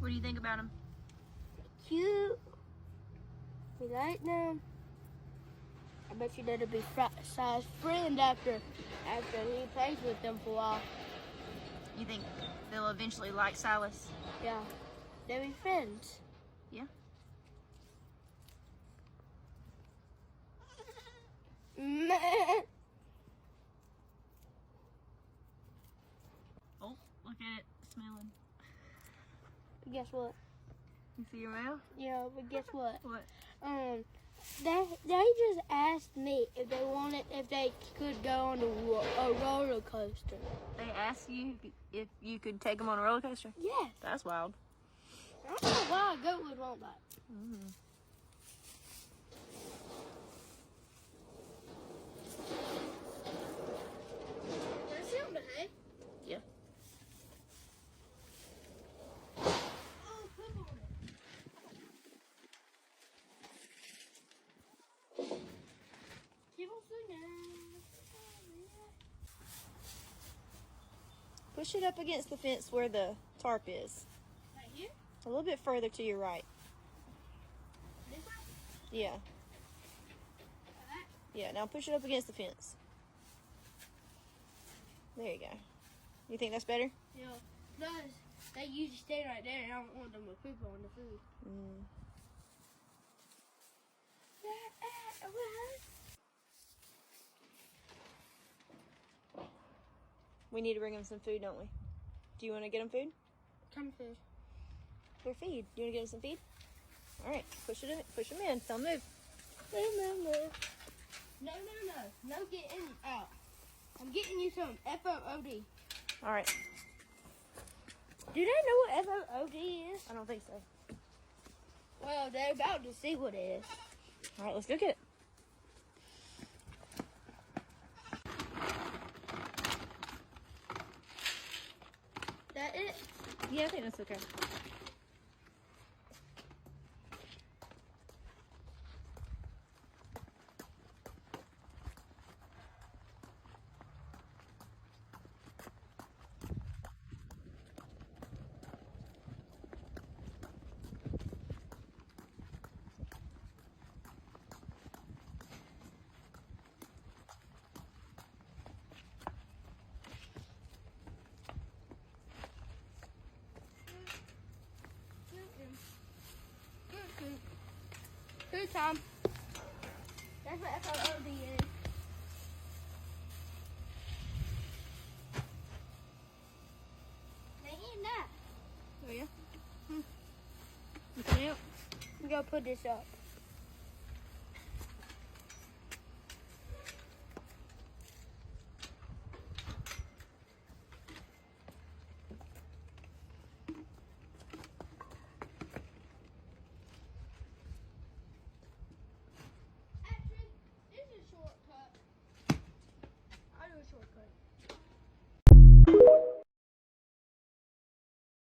What do you think about them? Cute. We like them. I bet you that'll be Si's friend after he plays with them for a while. You think they'll eventually like Silas? Yeah. They'll be friends. Yeah. Oh, look at it smelling. Guess what? You see your mouth? Yeah, but guess what? What? They just asked me if they could go on a roller coaster. They asked you if you could take them on a roller coaster? Yes. That's wild. I don't know why a goat would want that. Mm. Can I sit on the hay? Yeah. Oh, poop on it. Keep on singing. Push it up against the fence where the tarp is. Right here? A little bit further to your right. This way? Yeah. Like that? Yeah, now push it up against the fence. There you go. You think that's better? Yeah. Plus, they usually stay right there and I don't want them to poop on the food. Mm. We need to bring them some food, don't we? Do you want to get them food? Come food. Their feed. Do you want to get them some feed? All right, push it in. Push them in. Don't move. No getting out. I'm getting you some FOOD. All right. Do they know what FOOD is? I don't think so. Well, they're about to see what it is. All right, let's go get it. That it? Yeah, I think that's okay. Food time. That's what FOOD is. They eating that. Oh yeah. You come out. We gotta put this up.